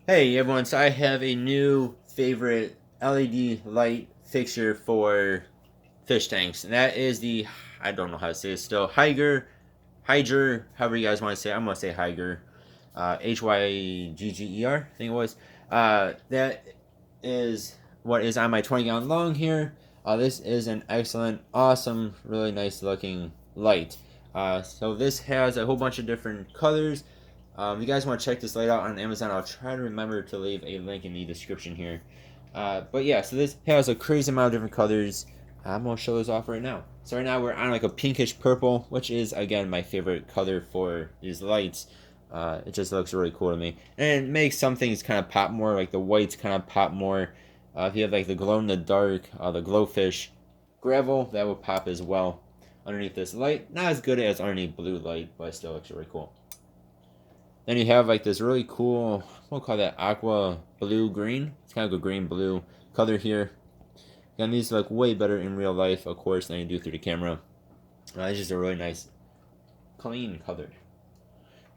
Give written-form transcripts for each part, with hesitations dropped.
Hey everyone, so I have a new favorite LED light fixture for fish tanks, and that is the, I don't know how to say it still, Hyger, however you guys want to say it. I'm going to say Hyger, Hygger, I think it was. That is what is on my 20 gallon long here. This is an excellent, awesome, really nice looking light. So this has a whole bunch of different colors. If you guys want to check this light out on Amazon, I'll try to remember to leave a link in the description here. But yeah, so this has a crazy amount of different colors. I'm gonna show those off right now. So right now we're on like a pinkish purple, which is again my favorite color for these lights. It just looks really cool to me, and it makes some things kind of pop more. Like the whites kind of pop more. If you have like the glow in the dark, the glowfish gravel, that will pop as well underneath this light. Not as good as underneath blue light, but it still looks really cool. Then you have like this really cool, we'll call that aqua blue green. It's kind of a green blue color here. Again, these look way better in real life, of course, than you do through the camera. It's just a really nice, clean color.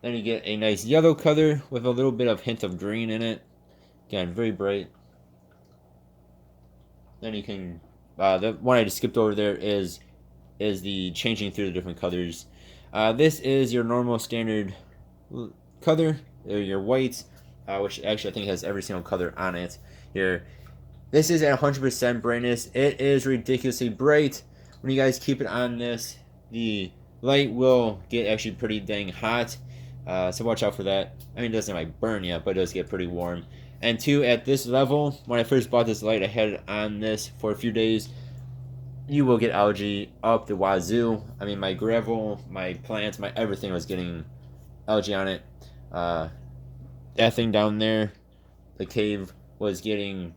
Then you get a nice yellow color with a little bit of hint of green in it. Again, very bright. Then you can, the one I just skipped over there is the changing through the different colors. This is your normal standard color, your whites, which actually I think has every single color on it here. This is at 100% brightness. It is ridiculously bright. When you guys keep it on this, the light will get actually pretty dang hot. So watch out for that. I mean, it doesn't like burn yet, but it does get pretty warm. And two, at this level, when I first bought this light, I had it on this for a few days. You will get algae up the wazoo. I mean, my gravel, my plants, my everything was getting algae on it. Uh, that thing down there, the cave, was getting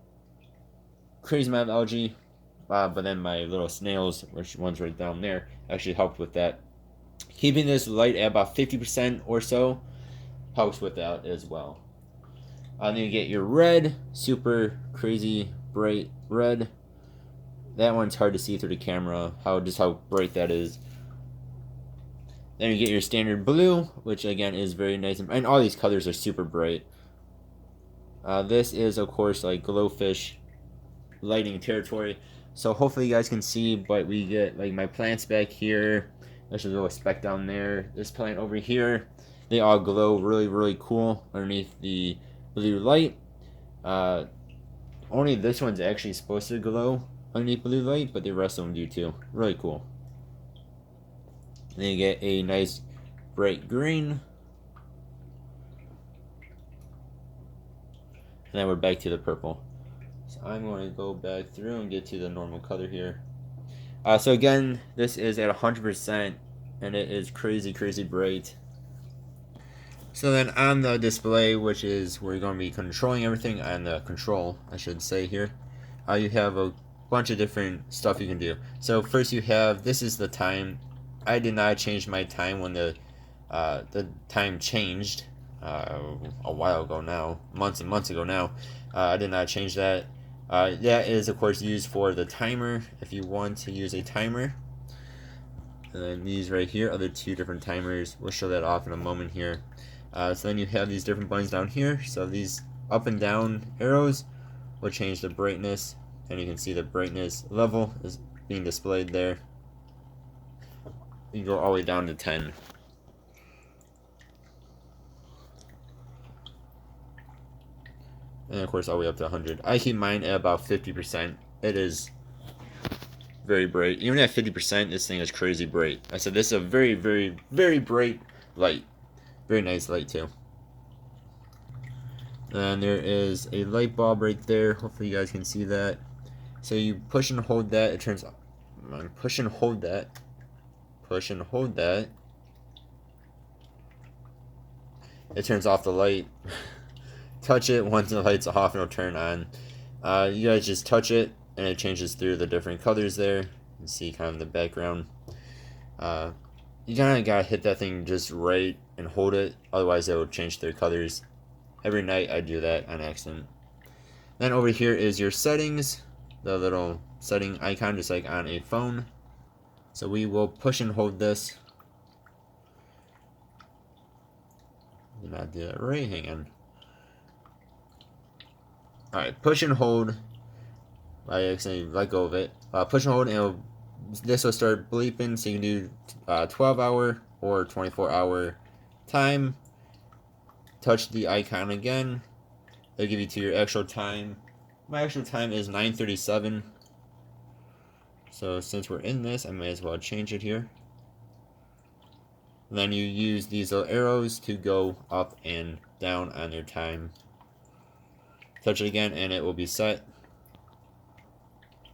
crazy amount of algae. But then my little snails, which one's right down there, actually helped with that. Keeping this light at about 50% or so helps with that as well. Then you get your red, super crazy bright red. That one's hard to see through the camera, how bright that is. Then you get your standard blue, which again is very nice, and all these colors are super bright. This is of course like glowfish lighting territory, so hopefully you guys can see. But we get like my plants back here. There's a little speck down there. This plant over here, they all glow really cool underneath the blue light. Only this one's actually supposed to glow underneath blue light, but the rest of them do too. Really cool. And then you get a nice bright green. And then we're back to the purple. So I'm going to go back through and get to the normal color here. So again, this is at 100%, and it is crazy bright. So then on the display, which is where you're going to be controlling everything, on the control, I should say here, you have a bunch of different stuff you can do. So first you have, this is the time. I did not change my time when the time changed a while ago now, months and months ago now. I did not change that. That is of course used for the timer if you want to use a timer. And then these right here, other two different timers. We'll show that off in a moment here. So then you have these different buttons down here. So these up and down arrows will change the brightness, and you can see the brightness level is being displayed there. You go all the way down to 10. And of course all the way up to 100. I keep mine at about 50%. It is very bright. Even at 50%, this thing is crazy bright. I said this is a very bright light. Very nice light too. And there is a light bulb right there. Hopefully you guys can see that. So you push and hold that, it turns on. Push and hold that. Push and hold that. It turns off the light. Touch it once the light's off and it'll turn on. You guys just touch it and it changes through the different colors there. You can see kind of in the background. You kind of gotta hit that thing just right and hold it, otherwise it will change their colors. Every night I do that on accident. Then over here is your settings, the little setting icon just like on a phone. So we will push and hold this. Did not do that right, hang on. Alright, push and hold. I accidentally let go of it. Push and hold, and this will start bleeping, so you can do 12-hour or 24-hour time. Touch the icon again. It'll give you to your actual time. My actual time is 9:37. So since we're in this, I might as well change it here. And then you use these little arrows to go up and down on your time. Touch it again and it will be set.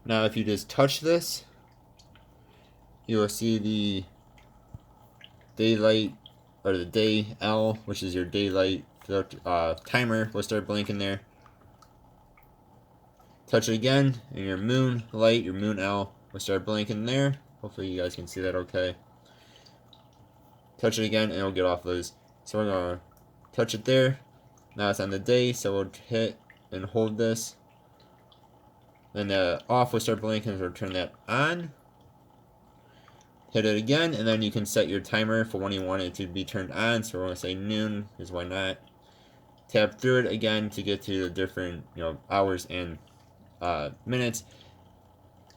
Now if you just touch this, you will see the daylight, or the day L, which is your daylight timer, will start blinking there. Touch it again and your moon light, your moon L, will start blinking there. Hopefully you guys can see that okay. Touch it again and it'll get off those. So we're going to touch it there. Now it's on the day, so we'll hit and hold this. Then the off will start blinking, so we'll turn that on. Hit it again, and then you can set your timer for when you want it to be turned on. So we're going to say noon, because why not? Tap through it again to get to the different hours and minutes.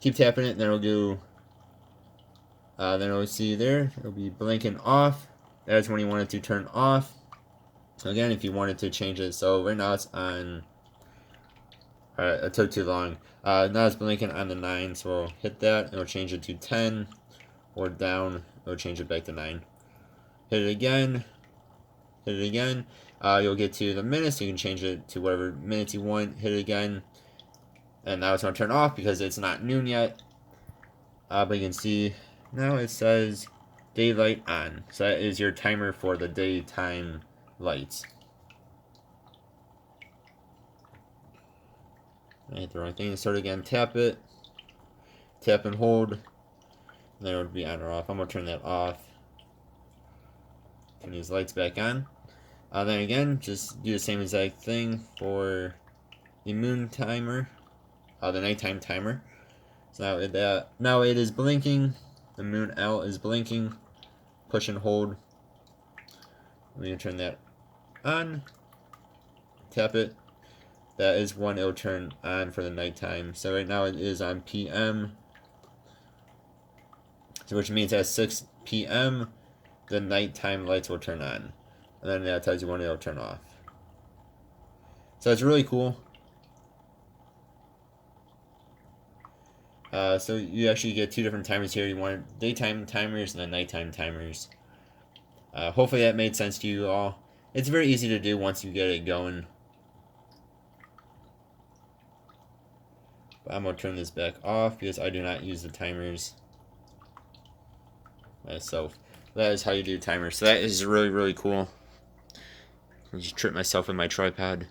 Keep tapping it, and then it'll do. Then it'll see there. It'll be blinking off. That's when you want it to turn off. So again, if you wanted to change it, so right now it's on. Alright, it took too long. Now it's blinking on the 9, so we'll hit that. It'll change it to 10, or down. It'll change it back to 9. Hit it again. Hit it again. You'll get to the minutes. You can change it to whatever minutes you want. Hit it again, and now it's going to turn off because it's not noon yet. But you can see now it says daylight on. So that is your timer for the daytime lights. I hit the wrong thing. Start again. Tap it. Tap and hold. And then it would be on or off. I'm going to turn that off. Turn these lights back on. Then again, just do the same exact thing for the moon timer. The nighttime timer. So now it is blinking. The moon L is blinking. Push and hold. I'm going to turn that on. Tap it. That is when it'll turn on for the nighttime. So right now it is on PM. So which means at 6 PM, the nighttime lights will turn on. And then that tells you when it'll turn off. So it's really cool. So you actually get two different timers here. You want daytime timers and then nighttime timers. Hopefully that made sense to you all. It's very easy to do once you get it going. But I'm going to turn this back off because I do not use the timers myself. That is how you do timers. So that is really, really cool. I just tripped myself with my tripod.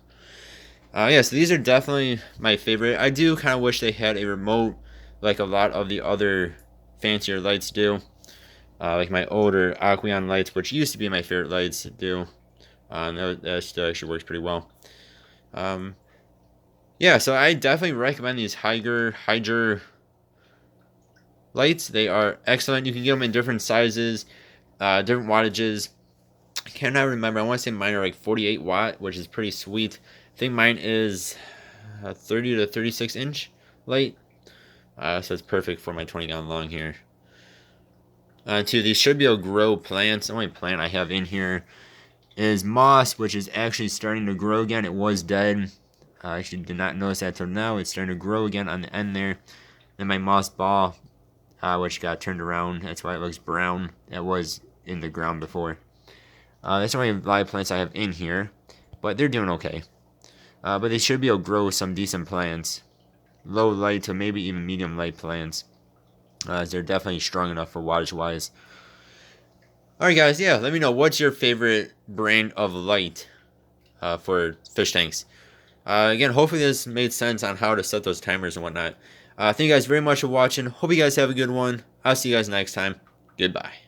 Yeah, so these are definitely my favorite. I do kind of wish they had a remote like a lot of the other fancier lights do. Like my older Aqua lights, which used to be my favorite lights, do. That still actually works pretty well. Yeah, so I definitely recommend these Hydra lights. They are excellent. You can get them in different sizes, different wattages. I cannot remember. I want to say mine are like 48 watt, which is pretty sweet. I think mine is a 30 to 36 inch light. So it's perfect for my 20-gallon long here. These should be able to grow plants. The only plant I have in here is moss, which is actually starting to grow again. It was dead. I actually did not notice that till now. It's starting to grow again on the end there. Then my moss ball, which got turned around. That's why it looks brown. It was in the ground before. That's only a lot of plants I have in here, but they're doing okay. But they should be able to grow some decent plants. Low light to maybe even medium light plants. They're definitely strong enough for wattage-wise. Alright guys, yeah, let me know what's your favorite brand of light for fish tanks. Again, hopefully this made sense on how to set those timers and whatnot. Thank you guys very much for watching. Hope you guys have a good one. I'll see you guys next time. Goodbye.